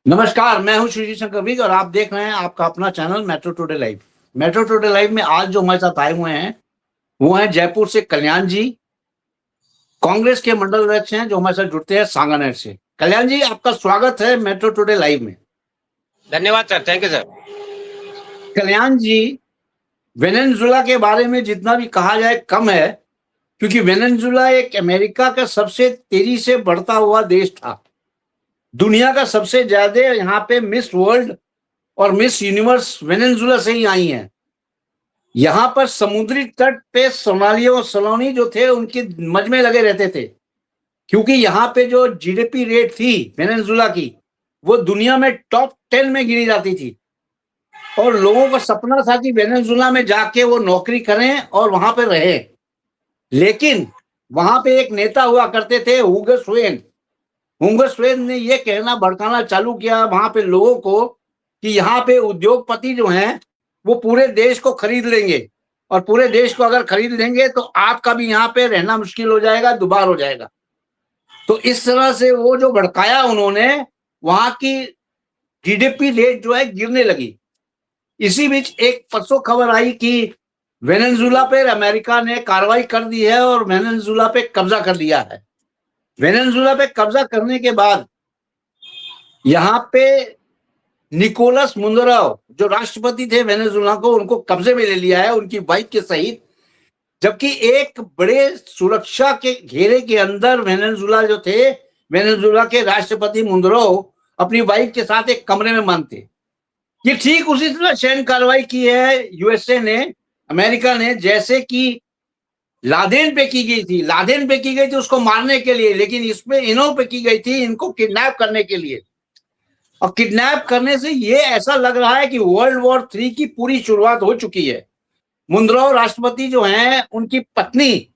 नमस्कार, मैं हूं श्री शंकर विग और आप देख रहे हैं आपका अपना channel metro today live. Metro today live में आज जो हमारे साथ आए हुए हैं वो हैं जयपुर से कल्याण जी, कांग्रेस के मंडल अध्यक्ष हैं जो हमारे साथ जुड़ते हैं सांगानेर से। कल्याण जी, आपका स्वागत है मेट्रो टुडे लाइव में। धन्यवाद sir, thank you sir. Kalyan ji, Venezuela के बारे में जितना भी कहा जाए कम है, क्योंकि वेनेजुएला एक अमेरिका का सबसे तेजी से बढ़ता हुआ देश था। दुनिया का सबसे ज्यादा यहाँ पे मिस वर्ल्ड और मिस यूनिवर्स वेनेजुएला से ही आई हैं। यहाँ पर समुद्री तट पे सोमालिया और सलोनी जो थे उनके मजमे लगे रहते थे, क्योंकि यहाँ पे जो जीडीपी रेट थी वेनेजुएला की वो दुनिया में टॉप 10 में गिनी जाती थी और लोगों का सपना था कि वेनेजुएला में जाके वो नौकरी करें और वहां पे रहे। लेकिन वहां पे एक नेता हुआ करते थे हुगो स्वेन। हुगो स्वेन ने ये कहना भड़काना चालू किया वहां पे लोगों को कि यहाँ पे उद्योगपति जो हैं वो पूरे देश को खरीद लेंगे और पूरे देश को अगर खरीद लेंगे तो आपका भी यहाँ पे रहना मुश्किल हो जाएगा, दुबार हो जाएगा। तो इस तरह से वो जो भड़काया उन्होंने, वहां की जीडीपी रेट जो है गिरने लगी। इसी बीच एक परसों खबर आई कि वेनेजुएला पे अमेरिका ने कार्रवाई कर दी है और वेनेजुएला पे कब्जा कर लिया है। वेनेजुएला पे कब्जा करने के बाद यहाँ पे निकोलस मुंदरो जो राष्ट्रपति थे वेनेजुएला को, उनको कब्जे में ले लिया है उनकी वाइफ के सहित। जबकि एक बड़े सुरक्षा के घेरे के अंदर वेनेजुएला के राष्ट्रपति मुंदरो अपनी वाइफ के साथ एक कमरे में बंद थे। ये ठीक उसी तरह सैन्य कार्रवाई की है यूएसए ने, अमेरिका ने, जैसे कि लादेन पे की गई थी। लादेन पे की गई थी उसको मारने के लिए, लेकिन इसमें इन्हों पे की गई थी इनको किडनैप करने के लिए। और किडनैप करने से ये ऐसा लग रहा है कि वर्ल्ड वॉर 3 की पूरी शुरुआत हो चुकी है। मुंदरो राष्ट्रपति जो हैं उनकी पत्नी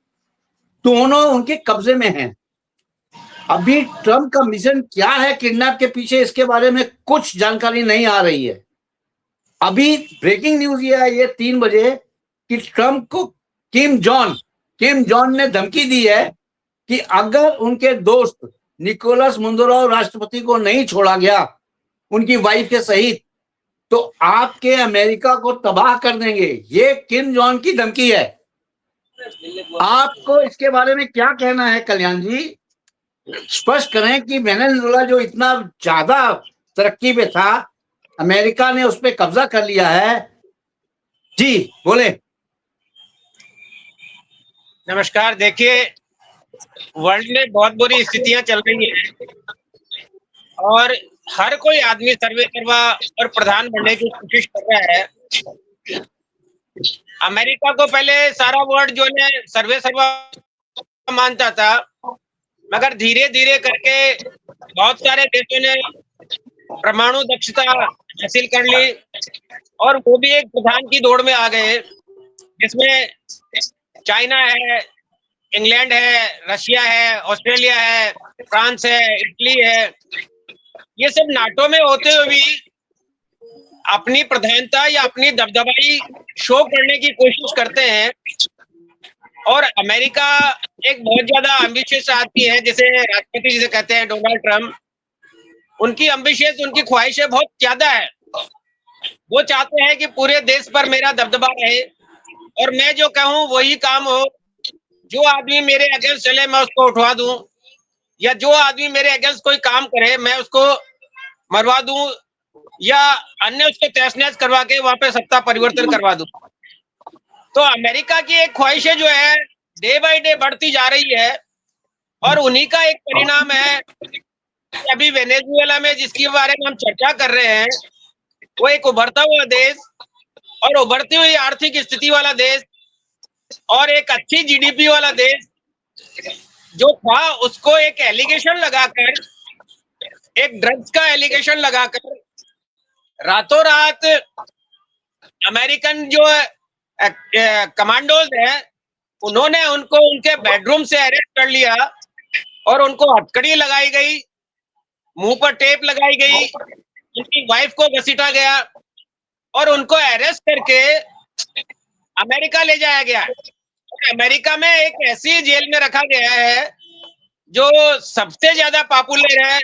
दोनों उनके कब्जे में हैं। अभी ट्रंप का मिशन क्या है किडनैप के पीछे, इसके बारे में कुछ जानकारी नहीं आ रही है। अभी ब्रेकिंग न्यूज ये आई है 3 बजे कि ट्रंप को किम जॉन ने धमकी दी है कि अगर उनके दोस्त निकोलस मुंदरो राष्ट्रपति को नहीं छोड़ा गया उनकी वाइफ के सहित, तो आपके अमेरिका को तबाह कर देंगे। ये किम जॉन की धमकी है। आपको इसके बारे में क्या कहना है कल्याण जी? स्पष्ट करें कि वेनेजुएला जो इतना ज्यादा तरक्की पे था, अमेरिका ने उस पर कब्जा कर लिया है। जी बोले। नमस्कार। देखिए, वर्ल्ड में बहुत बुरी स्थितियां चल रही हैं और हर कोई आदमी सर्वे करवा और प्रधान बनने की कोशिश कर रहा है। अमेरिका को पहले सारा वर्ल्ड जो है सर्वे सर्वा मानता था, मगर धीरे धीरे करके बहुत सारे देशों ने परमाणु दक्षता हासिल कर ली और वो भी एक प्रधान की दौड़ में आ गए, जिसमें चाइना है, इंग्लैंड है, रशिया है, ऑस्ट्रेलिया है, फ्रांस है, इटली है। ये सब नाटो में होते हुए भी अपनी प्रधानता या अपनी दबदबाई शो करने की कोशिश करते हैं। और अमेरिका एक बहुत ज्यादा एम्बिशियस आदमी है, जिसे राष्ट्रपति जिसे कहते हैं डोनाल्ड ट्रंप। उनकी एम्बिशियस, उनकी ख्वाहिशें बहुत ज्यादा है। वो चाहते हैं कि पूरे देश पर मेरा दबदबा रहे और मैं जो कहूं वही काम हो। जो आदमी मेरे अगेंस्ट चले मैं उसको उठवा दूं, या जो आदमी मेरे अगेंस्ट कोई काम करे मैं उसको मरवा दूं, या अन्य उसको तहस नहस करवा के वहां पे सत्ता परिवर्तन करवा दूं। तो अमेरिका की एक ख्वाहिशें जो है डे बाय डे बढ़ती जा रही है और उन्हीं का एक परिणाम है कि अभी वेनेजुएला में जिसके बारे में हम चर्चा कर रहे हैं, वो एक उभरता हुआ देश और उभरती हुई आर्थिक स्थिति वाला देश और एक अच्छी जीडीपी वाला देश जो था, उसको एक एलिगेशन लगाकर, एक ड्रग्स का एलिगेशन लगाकर रातों रात अमेरिकन जो कमांडोज है उन्होंने उनको उनके बेडरूम से अरेस्ट कर लिया और उनको हथकड़ी लगाई गई, मुंह पर टेप लगाई गई, उनकी वाइफ को घसीटा गया और उनको अरेस्ट करके अमेरिका ले जाया गया। अमेरिका में एक ऐसी जेल में रखा गया है जो सबसे ज्यादा पॉपुलर है,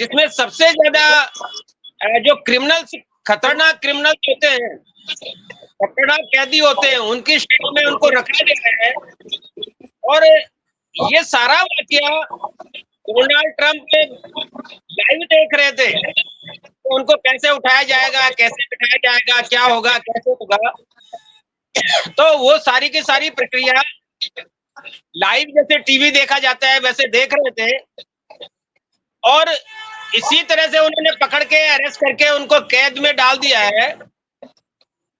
जिसमें सबसे ज्यादा जो क्रिमिनल्स, खतरनाक क्रिमिनल्स होते हैं, खतरनाक कैदी होते हैं, उनकी श्रेणी में उनको रखा गया है। और ये सारा वाकया डोनाल्ड ट्रंप लाइव देख रहे थे, तो उनको कैसे उठाया जाएगा, कैसे बिठाया जाएगा, क्या होगा, कैसे होगा। तो वो सारी की सारी प्रक्रिया लाइव जैसे टीवी देखा जाता है वैसे देख रहे थे, और इसी तरह से उन्होंने पकड़ के अरेस्ट करके उनको कैद में डाल दिया है।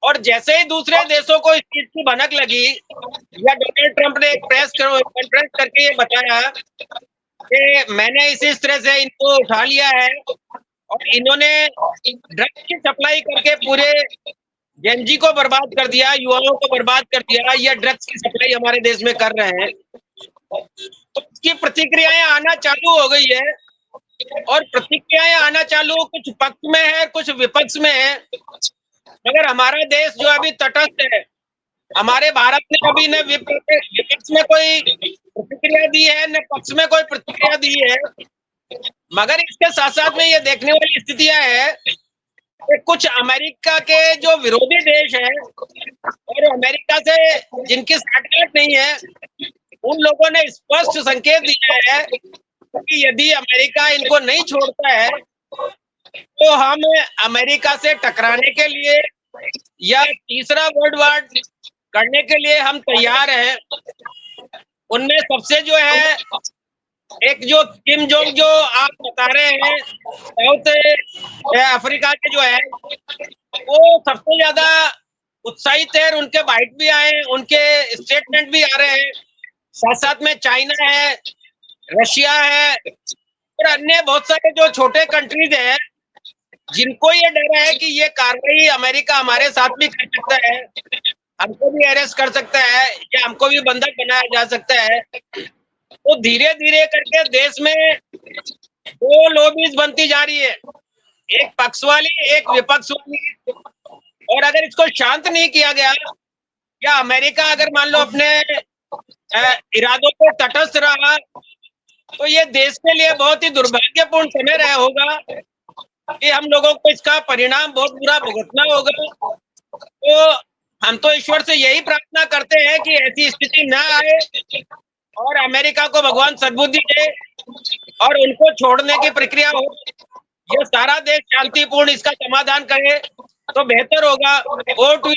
और जैसे ही दूसरे देशों को इस चीज की भनक लगी, या डोनाल्ड ट्रंप ने एक प्रेस कॉन्फ्रेंस करके ये बताया कि मैंने इस तरह से इनको उठा लिया है और इन्होंने ड्रग्स की सप्लाई करके पूरे जेनजी को बर्बाद कर दिया, युवाओं को बर्बाद कर दिया, ये ड्रग्स की सप्लाई हमारे देश में कर रहे हैं। तो इसकी प्रतिक्रियाएं आना चालू हो गई है, और प्रतिक्रियाएं आना चालू कुछ पक्ष में है, कुछ विपक्ष में है। मगर हमारा देश जो अभी तटस्थ है, हमारे भारत ने अभी न विपक्ष में कोई प्रतिक्रिया दी है, न पक्ष में कोई प्रतिक्रिया दी है। मगर इसके साथ साथ में ये देखने वाली स्थितियां है कि कुछ अमेरिका के जो विरोधी देश हैं और अमेरिका से जिनकी साठगांठ नहीं है, उन लोगों ने स्पष्ट संकेत दिया है कि यदि अमेरिका इनको नहीं छोड़ता है तो हम अमेरिका से टकराने के लिए या तीसरा वर्ल्ड वॉर करने के लिए हम तैयार हैं। उनमें सबसे जो है एक जो किम जोंग जो आप बता रहे हैं, साउथ अफ्रीका के जो है, वो सबसे ज्यादा उत्साहित है। उनके बाइट भी आए, उनके स्टेटमेंट भी आ रहे हैं। साथ साथ में चाइना है, रशिया है और अन्य बहुत सारे जो छोटे कंट्रीज हैं, जिनको ये डर है कि ये कार्रवाई अमेरिका हमारे साथ भी कर सकता है, हमको भी अरेस्ट कर सकता है या हमको भी बंधक बनाया जा सकता है। तो धीरे धीरे करके देश में दो लॉबीज बनती जा रही है, एक पक्ष वाली, एक विपक्ष वाली। और अगर इसको शांत नहीं किया गया, या अमेरिका अगर मान लो अपने इरादों पे तटस्थ रहा, तो ये देश के लिए बहुत ही दुर्भाग्यपूर्ण समय रहा होगा कि हम लोगों को इसका परिणाम बहुत बुरा भुगतना होगा। तो हम तो ईश्वर से यही प्रार्थना करते हैं कि ऐसी स्थिति ना आए और अमेरिका को भगवान सद्बुद्धि दे और उनको छोड़ने की प्रक्रिया हो, ये सारा देश शांतिपूर्ण इसका समाधान करे तो बेहतर होगा। वोट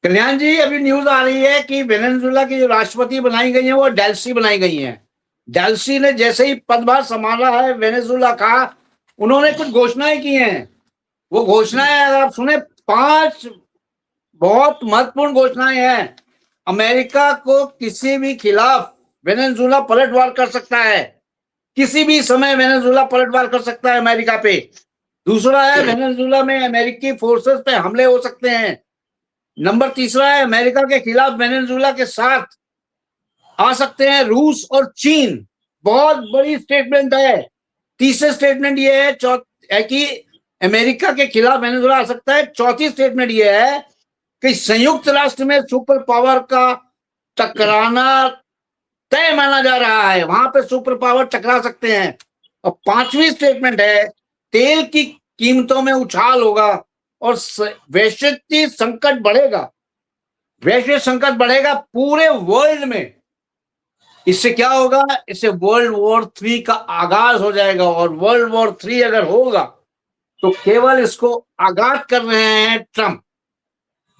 कल्याण जी, अभी न्यूज आ रही है कि वेनेजुएला की जो राष्ट्रपति बनाई गई है वो डेल्सी बनाई गई है। डेल्सी ने जैसे ही पदभार संभाला है वेनेजुएला का, उन्होंने कुछ घोषणाएं की हैं। वो घोषणाएं अगर आप सुने, 5 बहुत महत्वपूर्ण घोषणाएं हैं। अमेरिका को किसी भी खिलाफ वेनेजुएला पलटवार कर सकता है, किसी भी समय वेनेजुएला पलटवार कर सकता है अमेरिका पे। दूसरा है, वेनेजुएला में अमेरिकी फोर्सेस पे हमले हो सकते हैं। नंबर तीसरा है, अमेरिका के खिलाफ वेनेजुएला के साथ आ सकते हैं रूस और चीन। बहुत बड़ी स्टेटमेंट है। तीसरे स्टेटमेंट ये है कि अमेरिका के खिलाफ वेनेजुएला आ सकता है। चौथी स्टेटमेंट ये है कि संयुक्त राष्ट्र में सुपर पावर का टकराना तय माना जा रहा है, वहां पे सुपर पावर टकरा सकते हैं। और 5वीं स्टेटमेंट है, तेल की कीमतों में उछाल होगा और वैश्विक संकट बढ़ेगा। वैश्विक संकट बढ़ेगा पूरे वर्ल्ड में। इससे क्या होगा? इससे वर्ल्ड वॉर 3 का आगाज हो जाएगा। और वर्ल्ड वॉर 3 अगर होगा तो केवल इसको आगाज कर रहे हैं ट्रंप।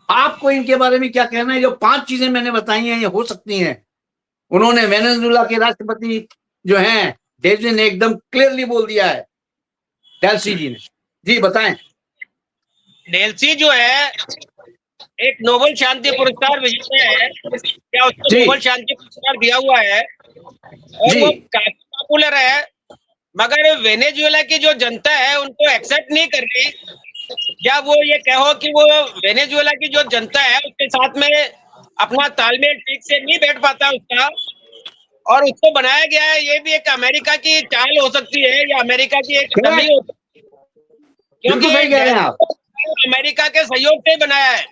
आपको इनके बारे में क्या कहना है? जो 5 चीजें मैंने बताई हैं ये हो सकती हैं। उन्होंने वेनेजुएला के राष्ट्रपति जो हैं डेल्सी ने एकदम क्लियरली बोल दिया है, डेल्सी जी ने। जी बताएं। डेल्सी जो है एक नोबेल शांति पुरस्कार विजेता है, क्या उसको नोबेल शांति पुरस्कार दिया हुआ है और वो काफी पॉपुलर है। मगर वेनेजुएला की जो जनता है उनको एक्सेप्ट नहीं कर रही। या वो ये कहो कि वो वेनेजुएला की जो जनता है उसके साथ में अपना तालमेल ठीक से नहीं बैठ पाता उसका, और उसको बनाया गया है। ये भी एक अमेरिका की चाल हो सकती है या अमेरिका की एक कमी हो सकती है, क्योंकि अमेरिका के सहयोग से बनाया है।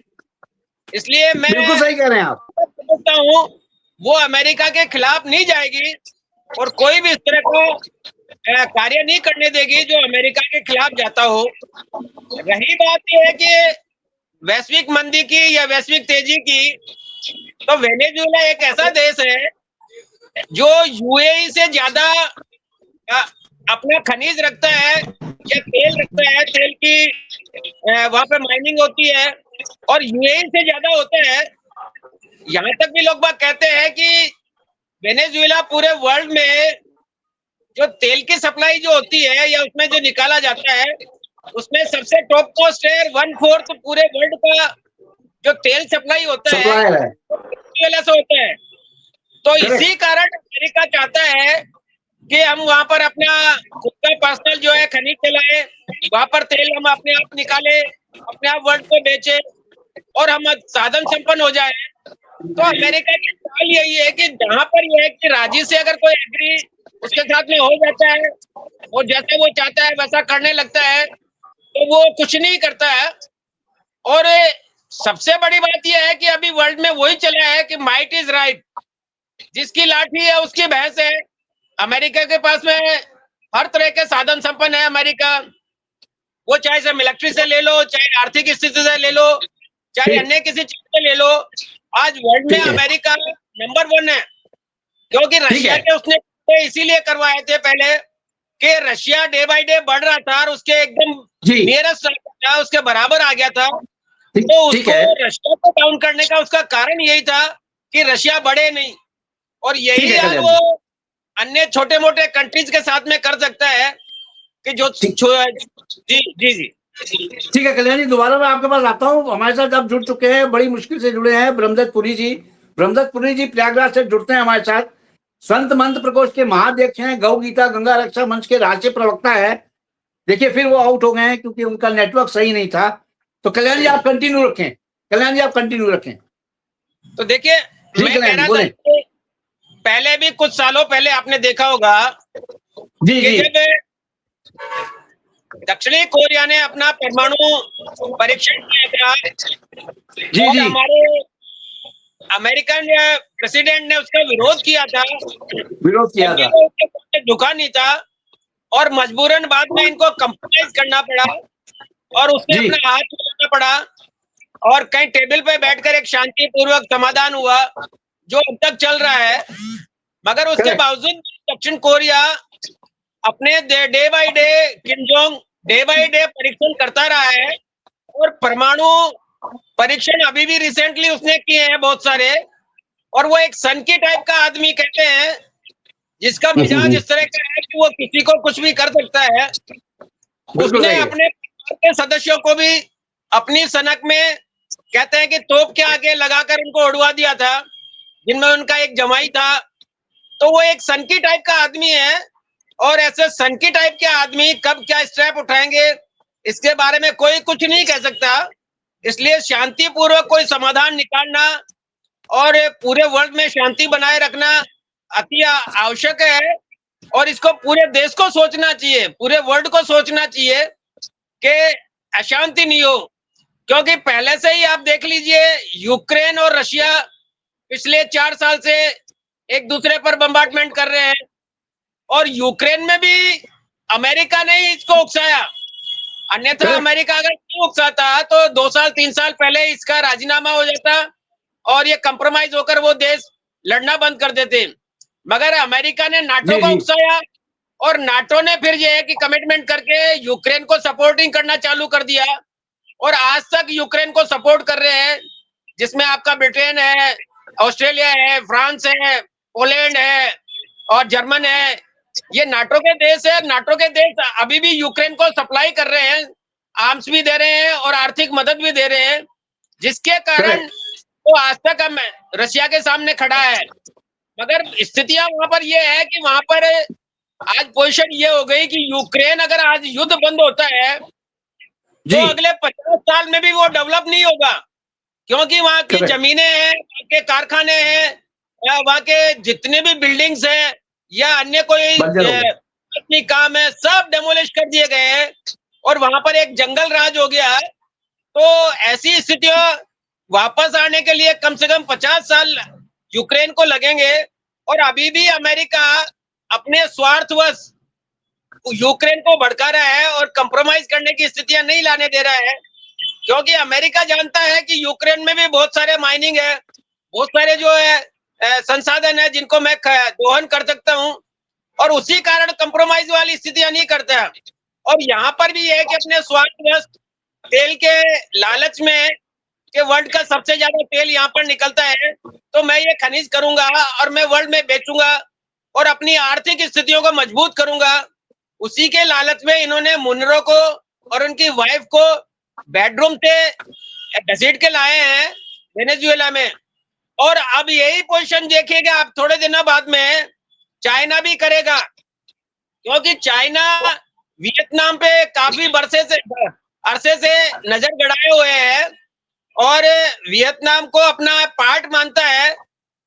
इसलिए मैं बिल्कुल सही कह रहे हैं आप। समझता हूँ वो अमेरिका के खिलाफ नहीं जाएगी और कोई भी इस तरह को कार्य नहीं करने देगी जो अमेरिका के खिलाफ जाता हो। रही बात यह है कि वैश्विक मंदी की या वैश्विक तेजी की, तो वेनेजुएला एक ऐसा देश है जो यूएई से ज्यादा अपना खनिज रखता है या तेल रखता है, तेल की वहां पे माइनिंग होती है और यूएई से ज्यादा होता है। यहाँ तक भी लोग बात कहते हैं कि वेनेजुएला पूरे वर्ल्ड में जो तेल की सप्लाई जो होती है या उसमें जो निकाला जाता है उसमें सबसे टॉप मोस्ट है। 1/4 पूरे वर्ल्ड का जो तेल सप्लाई होता है सप्लायर है। वेनेजुएला से होता है। तो इसी कारण अमेरिका चाहता है कि हम वहां पर अपना खुद का पर्सनल जो है खनिज चलाए, वहां पर तेल हम अपने आप निकाले, अपने आप वर्ल्ड को बेचे और हम साधन संपन्न हो जाए। तो अमेरिका की चाल यही है कि जहां पर यह है कि राजी से अगर कोई एग्री उसके साथ में हो जाता है और जैसा वो चाहता है वैसा करने लगता है तो वो कुछ नहीं करता है। और सबसे बड़ी बात यह है कि अभी वर्ल्ड में वही चला है कि माइट इज राइट, जिसकी लाठी है उसकी भैंस है। अमेरिका के पास में हर तरह के साधन संपन्न है अमेरिका, वो चाहे से मिलिट्री से ले लो, चाहे आर्थिक स्थिति से ले लो, चाहे अन्य किसी चीज से ले लो। आज वर्ल्ड में अमेरिका नंबर 1 है, क्योंकि रशिया के उसने इसीलिए करवाए थे पहले कि रशिया डे बाय डे बढ़ रहा था और उसके एकदम नियरेस्ट था, उसके बराबर आ गया था। तो उसको रशिया को डाउन करने का उसका कारण यही था कि रशिया बढ़े नहीं, और यही आज वो अन्य छोटे मोटे कंट्रीज के साथ में कर सकता है कि जो जी जी जी ठीक है कल्याण जी, दोबारा मैं आपके पास आता हूँ। हमारे साथ आप जुड़ चुके हैं, बड़ी मुश्किल से जुड़े हैं, ब्रह्मदत्त पुरी जी। ब्रह्मदत्त पुरी जी प्रयागराज से जुड़ते हैं हमारे साथ। संत मंत्र प्रकोष्ठ के महाध्यक्ष हैं, गौ गीता गंगा रक्षा मंच के राष्ट्रीय प्रवक्ता है। देखिए फिर वो आउट हो गए हैं क्योंकि उनका नेटवर्क सही नहीं था। तो कल्याण जी आप कंटिन्यू रखें, कल्याण जी आप कंटिन्यू रखें। तो देखिए मैं कहना चाहता हूँ, पहले भी कुछ सालों पहले आपने देखा होगा कि जब दक्षिणी कोरिया ने अपना परमाणु परीक्षण किया था और हमारे अमेरिकन प्रेसिडेंट ने उसका विरोध किया था, झुका नहीं था और मजबूरन बाद में इनको कंप्रोमाइज करना पड़ा और उससे अपना हाथ मिलाना पड़ा और कहीं टेबल पे बैठकर एक शांतिपूर्वक समाधान हुआ जो अब तक चल रहा है। मगर उसके बावजूद दक्षिण कोरिया अपने day by day Kim Jong day by day परीक्षण करता रहा है और परमाणु परीक्षण अभी भी रिसेंटली उसने किए हैं बहुत सारे। और वो एक सन की टाइप का आदमी कहते हैं जिसका मिजाज इस तरह का है कि वो किसी को कुछ भी कर सकता है। उसने अपने परिवार के सदस्यों को भी अपनी सनक में कहते हैं कि तोप के आगे लगाकर उनको उड़वा दिया था, जिनमें उनका एक जमाई था। तो वो एक सन की टाइप का आदमी है और ऐसे सन की टाइप के आदमी कब क्या स्टेप उठाएंगे इसके बारे में कोई कुछ नहीं कह सकता। इसलिए शांतिपूर्वक कोई समाधान निकालना और पूरे वर्ल्ड में शांति बनाए रखना अति आवश्यक है और इसको पूरे देश को सोचना चाहिए, पूरे वर्ल्ड को सोचना चाहिए कि अशांति नहीं हो। क्योंकि पहले से ही आप देख लीजिए यूक्रेन और रशिया पिछले 4 साल से एक दूसरे पर बम्बार्डमेंट कर रहे हैं और यूक्रेन में भी अमेरिका ने ही इसको उकसाया। अन्यथा अमेरिका अगर नहीं उकसाता तो 2 साल 3 साल पहले इसका राजीनामा हो जाता और ये कंप्रोमाइज होकर वो देश लड़ना बंद कर देते। मगर अमेरिका ने नाटो को उकसाया और नाटो ने फिर ये है कि कमिटमेंट करके यूक्रेन को सपोर्टिंग करना चालू कर दिया और आज तक यूक्रेन को सपोर्ट कर रहे हैं, जिसमें आपका ब्रिटेन है, ऑस्ट्रेलिया है, फ्रांस है, पोलैंड है और जर्मन है। ये नाटो के देश है। नाटो के देश अभी भी यूक्रेन को सप्लाई कर रहे हैं, आर्म्स भी दे रहे हैं और आर्थिक मदद भी दे रहे हैं, जिसके कारण वो आज तक हम रशिया के सामने खड़ा है। मगर स्थितियां वहां पर ये है कि वहां पर आज पोजीशन ये हो गई कि यूक्रेन अगर आज युद्ध बंद होता है तो अगले 50 साल में भी वो डेवलप नहीं होगा, क्योंकि वहां की जमीनें हैं, वहां के कारखाने हैं, वहां के जितने भी बिल्डिंग्स हैं या अन्य कोई अपनी काम है सब डेमोलिश कर दिए गए हैं और वहां पर एक जंगल राज हो गया है। तो ऐसी स्थितियों वापस आने के लिए कम से कम 50 साल यूक्रेन को लगेंगे और अभी भी अमेरिका अपने स्वार्थवश यूक्रेन को भड़का रहा है और कंप्रोमाइज करने की स्थितियां नहीं लाने दे रहा है, क्योंकि अमेरिका जानता है कि यूक्रेन में भी बहुत सारे माइनिंग है, बहुत सारे जो है संसाधन है जिनको मैं दोहन कर सकता हूं, और उसी कारण कंप्रोमाइज वाली स्थितियां नहीं करता है। और यहाँ पर भी है कि अपने स्वार्थवश तेल के लालच में कि वर्ल्ड का सबसे ज्यादा तेल यहाँ पर निकलता है, तो मैं ये खनिज करूंगा और मैं वर्ल्ड में बेचूंगा और अपनी आर्थिक स्थितियों को मजबूत करूंगा। उसी के लालच में इन्होंने मुनरो को और उनकी वाइफ को बेडरूम से घसीट के लाए हैं वेनेजुएला में। और अब यही पोजीशन देखिएगा आप थोड़े दिनों बाद में चाइना भी करेगा, क्योंकि चाइना वियतनाम पे काफी अरसे से नजर गड़ाए हुए है और वियतनाम को अपना पार्ट मानता है,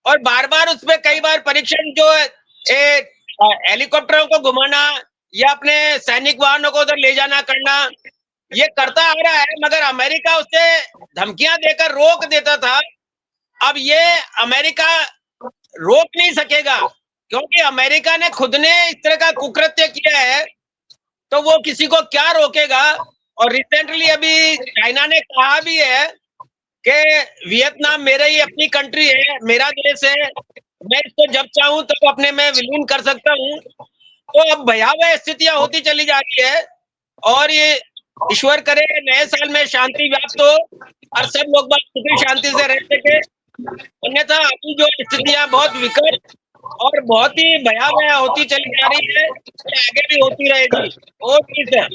और बार बार उसपे कई बार परीक्षण जो हेलीकॉप्टरों को घुमाना या अपने सैनिक वाहनों को उधर ले जाना करना ये करता आ रहा है, मगर अमेरिका उसे धमकियां देकर रोक देता था। अब ये अमेरिका रोक नहीं सकेगा, क्योंकि अमेरिका ने खुद ने इस तरह का कुकृत्य किया है, तो वो किसी को क्या रोकेगा। और रिसेंटली अभी चाइना ने कहा भी है कि वियतनाम मेरा ही अपनी कंट्री है, मेरा देश है, मैं इसको जब चाहूं तब अपने में विलीन कर सकता हूं। तो अब भयावह स्थितियां होती चली जा रही है, और ये ईश्वर करे नए साल में शांति व्याप्त हो और सब लोग बात सुखी शांति से रह सके। अन्यथा अभी जो स्थितियां बहुत विकट और बहुत ही भयावह होती चली जा रही है, और आगे भी होती रहेगी। और ठीक है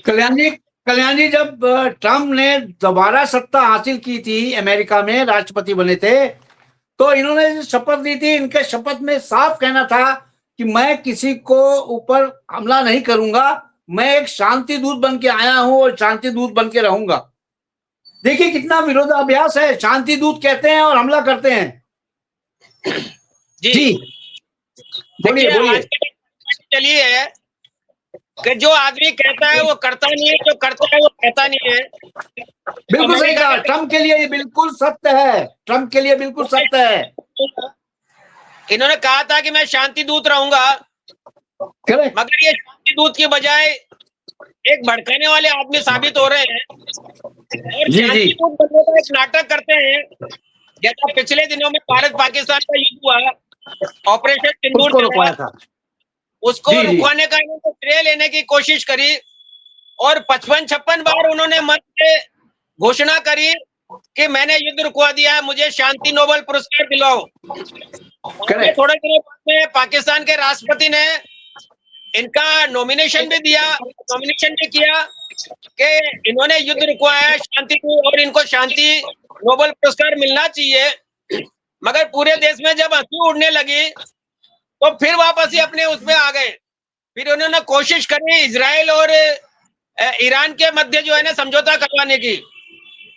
कल्याण जी, जब ट्रम्प ने दोबारा सत्ता हासिल की थी, अमेरिका में राष्ट्रपति बने थे, तो इन्होंने शपथ ली थी, इनके शपथ में साफ कहना था कि मैं किसी को ऊपर हमला नहीं करूंगा, मैं एक शांति दूत बन के आया हूं और शांति दूत बन के रहूंगा। देखिए कितना विरोधाभास है, शांति दूत कहते हैं और हमला करते हैं। जी बोलिए। चलिए है कि जो आदमी कहता है वो करता नहीं है, जो करता है वो कहता नहीं है। बिल्कुल सही कहा, ट्रम्प के लिए ये बिल्कुल सत्य है, ट्रम्प के लिए बिल्कुल सत्य है। इन्होंने कहा था कि मैं शांति दूत रहूंगा, मगर ये शांति दूत की बजाय एक भड़काने वाले आदमी साबित हो रहे हैं, और शांति दूत बनने का एक नाटक करते हैं। जैसा पिछले दिनों में भारत पाकिस्तान का युद्ध हुआ, ऑपरेशन सिंदूर चलाया था, उसको रुकवाने का इन्होंने श्रेय लेने की कोशिश करी, और 55-56 बार उन्होंने मंच से घोषणा करी कि मैंने युद्ध रुकवा दिया, मुझे शांति नोबेल पुरस्कार दिलाओ। थोड़े दिनों बाद में पाकिस्तान के राष्ट्रपति ने इनका नॉमिनेशन भी किया कि इन्होंने युद्ध रुकवाया शांति को और इनको शांति नोबेल पुरस्कार मिलना चाहिए। मगर पूरे देश में जब हंसी उड़ने लगी तो फिर वापस ही अपने उसमें आ गए। फिर उन्होंने कोशिश करी इजराइल और ईरान के मध्य जो है ना समझौता करवाने की,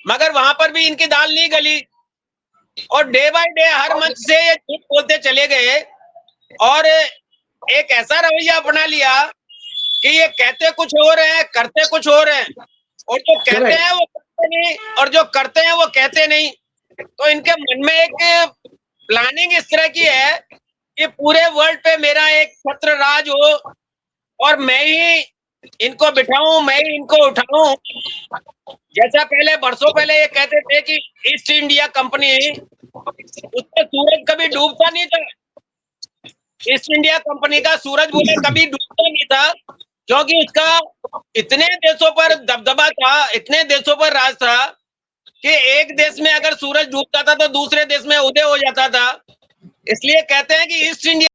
मगर वहां पर भी इनकी दाल नहीं गली, और डे बाय डे हर मंच से ये झूठ बोलते चले गए, और एक ऐसा रवैया अपना लिया कि ये कहते कुछ और है, करते कुछ और है, और जो कहते हैं वो करते नहीं, और जो करते हैं वो कहते नहीं। तो इनके मन में एक प्लानिंग इस तरह की है कि पूरे वर्ल्ड पे मेरा एक छत्र राज हो और मैं ही इनको बिठाऊं, मैं ही इनको उठाऊं। जैसा पहले बरसों पहले ये कहते थे कि ईस्ट इंडिया कंपनी, उसका सूरज कभी डूबता नहीं था। ईस्ट इंडिया कंपनी का सूरज बोले कभी डूबता नहीं था, क्योंकि उसका इतने देशों पर दबदबा था, इतने देशों पर राज था कि एक देश में अगर सूरज डूबता था तो दूसरे देश में उदय हो जाता था। इसलिए कहते हैं कि ईस्ट इंडिया